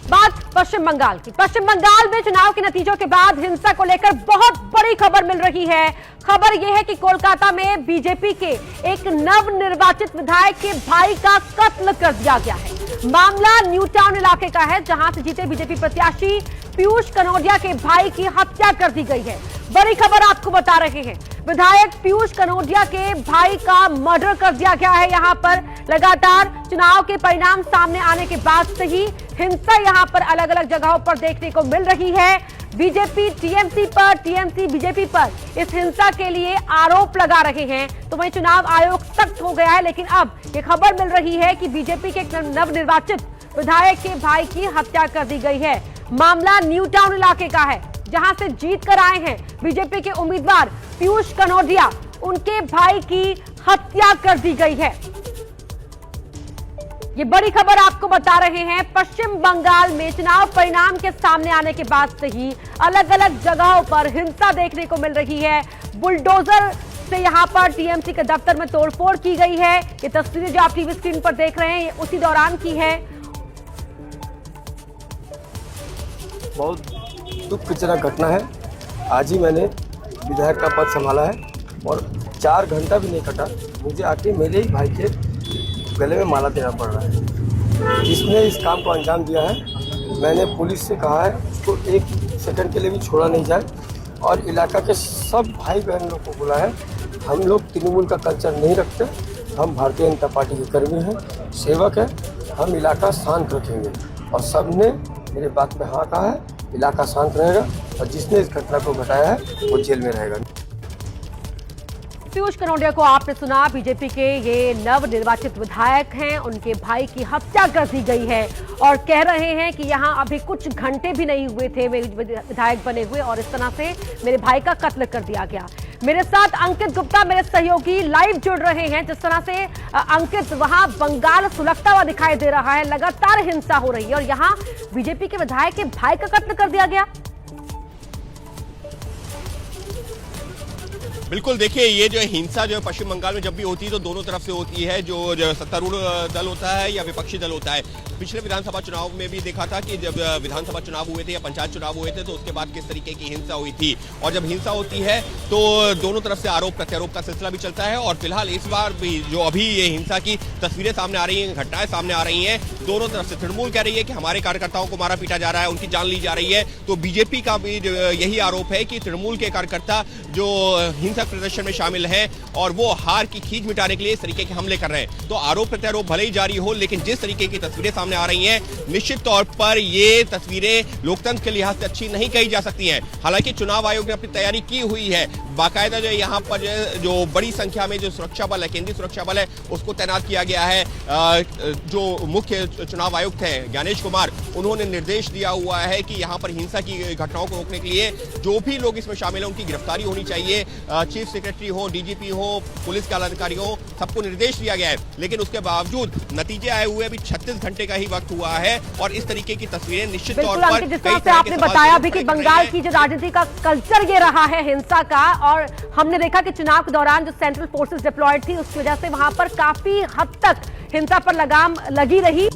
बात पश्चिम बंगाल की। पश्चिम बंगाल में चुनाव के नतीजों के बाद हिंसा को लेकर बहुत बड़ी खबर मिल रही है। खबर यह है कि कोलकाता में बीजेपी के एक नवनिर्वाचित विधायक के भाई का कत्ल कर दिया गया है। मामला न्यू टाउन इलाके का है, जहां से जीते बीजेपी प्रत्याशी पीयूष कनौजिया के भाई की हत्या कर दी गई है। बड़ी खबर आपको बता रहे हैं, विधायक पीयूष कनौजिया के भाई का मर्डर कर दिया गया है। यहां पर लगातार चुनाव के परिणाम सामने आने के बाद से ही हिंसा यहां पर अलग अलग जगहों पर देखने को मिल रही है। बीजेपी टीएमसी पर, टीएमसी बीजेपी पर इस हिंसा के लिए आरोप लगा रहे हैं, तो वहीं चुनाव आयोग सख्त हो गया है। लेकिन अब ये खबर मिल रही है कि बीजेपी के नवनिर्वाचित विधायक के भाई की हत्या कर दी गई है। मामला न्यू टाउन इलाके का है, जहां से जीत कर आए हैं बीजेपी के उम्मीदवार पीयूष कनौजिया। उनके भाई की हत्या कर दी गई है। ये बड़ी खबर आपको बता रहे हैं। पश्चिम बंगाल में चुनाव परिणाम के सामने आने के बाद से ही अलग अलग जगहों पर हिंसा देखने को मिल रही है। बुलडोजर से यहां पर टीएमसी के दफ्तर में तोड़फोड़ की गई है। ये तस्वीरें जो आप टीवी स्क्रीन पर देख रहे हैं, ये उसी दौरान की है। बहुत दुख की जनक घटना है। आज ही मैंने विधायक का पद संभाला है और 4 घंटा भी नहीं कटा, मुझे आके मेरे ही भाई के गले में माला देना पड़ रहा है। जिसने इस काम को अंजाम दिया है, मैंने पुलिस से कहा है उसको 1 सेकंड के लिए भी छोड़ा नहीं जाए, और इलाका के सब भाई बहन लोग को बोला है। हम लोग तृणमूल का कल्चर नहीं रखते, हम भारतीय जनता पार्टी के कर्मी हैं, सेवक हैं, हम इलाका शांत रखेंगे। और सब ने मेरे बात पे हाँ कहा है, इलाका शांत रहेगा, और जिसने इस घटना को घटाया है वो जेल में रहेगा। पीयूष कनौजिया को आपने सुना, बीजेपी के ये नवनिर्वाचित विधायक हैं, उनके भाई की हत्या कर दी गई है और कह रहे हैं कि यहां अभी कुछ घंटे भी नहीं हुए थे मेरे विधायक बने हुए और इस तरह से मेरे भाई का कत्ल कर दिया गया। मेरे साथ अंकित गुप्ता, मेरे सहयोगी, लाइव जुड़ रहे हैं। जिस तरह से अंकित, वहां बंगाल सुलगता हुआ दिखाई दे रहा है, लगातार हिंसा हो रही है और यहां बीजेपी के विधायक के भाई का कत्ल कर दिया गया। बिल्कुल, देखिए ये जो हिंसा जो है पश्चिम बंगाल में जब भी होती है तो दोनों तरफ से होती है, जो सत्तारूढ़ दल होता है या विपक्षी दल होता है। पिछले विधानसभा चुनाव में भी देखा था कि जब विधानसभा चुनाव हुए थे या पंचायत चुनाव हुए थे तो उसके बाद किस तरीके की हिंसा हुई थी, और जब हिंसा होती है तो दोनों तरफ से आरोप प्रत्यारोप का सिलसिला भी चलता है। और फिलहाल इस बार भी जो अभी ये हिंसा की तस्वीरें सामने आ रही हैं, घटनाएं सामने आ रही हैं, दोनों तरफ से तृणमूल कह रही है कि हमारे कार्यकर्ताओं को मारा पीटा जा रहा है, उनकी जान ली जा रही है, तो बीजेपी का भी यही आरोप है कि तृणमूल के कार्यकर्ता जो हिंसक प्रदर्शन में शामिल हैं और वो हार की खींच मिटाने के लिए इस तरीके के हमले कर रहे हैं। तो आरोप प्रत्यारोप भले ही जारी हो, लेकिन जिस तरीके की तस्वीरें सामने आ रही हैं, निश्चित तौर पर ये तस्वीरें लोकतंत्र के लिहाज से अच्छी नहीं कही जा सकती हैं। हालांकि चुनाव आयोग ने अपनी तैयारी की हुई है, बाकायदा जो यहाँ पर जो बड़ी संख्या में जो सुरक्षा बल है, केंद्रीय सुरक्षा बल है, उसको तैनात किया गया है। जो मुख्य चुनाव आयुक्त हैं ज्ञानेश कुमार, उन्होंने निर्देश दिया हुआ है कि यहाँ पर हिंसा की घटनाओं को रोकने के लिए जो भी लोग इसमें शामिल हैं उनकी गिरफ्तारी होनी चाहिए। चीफ सेक्रेटरी हो, डीजीपी हो, पुलिस के अधिकारी हो, सबको निर्देश दिया गया है। लेकिन उसके बावजूद नतीजे आए हुए अभी 36 घंटे का ही वक्त हुआ है और इस तरीके की तस्वीरें निश्चित तौर पर जिस तरह से आपने बताया भी कि बंगाल की जो राजनीति का कल्चर ये रहा है हिंसा का, और हमने देखा कि चुनाव के दौरान जो सेंट्रल फोर्सेस डिप्लॉयड थी उसकी वजह से वहां पर काफी हद तक हिंसा पर लगाम लगी रही।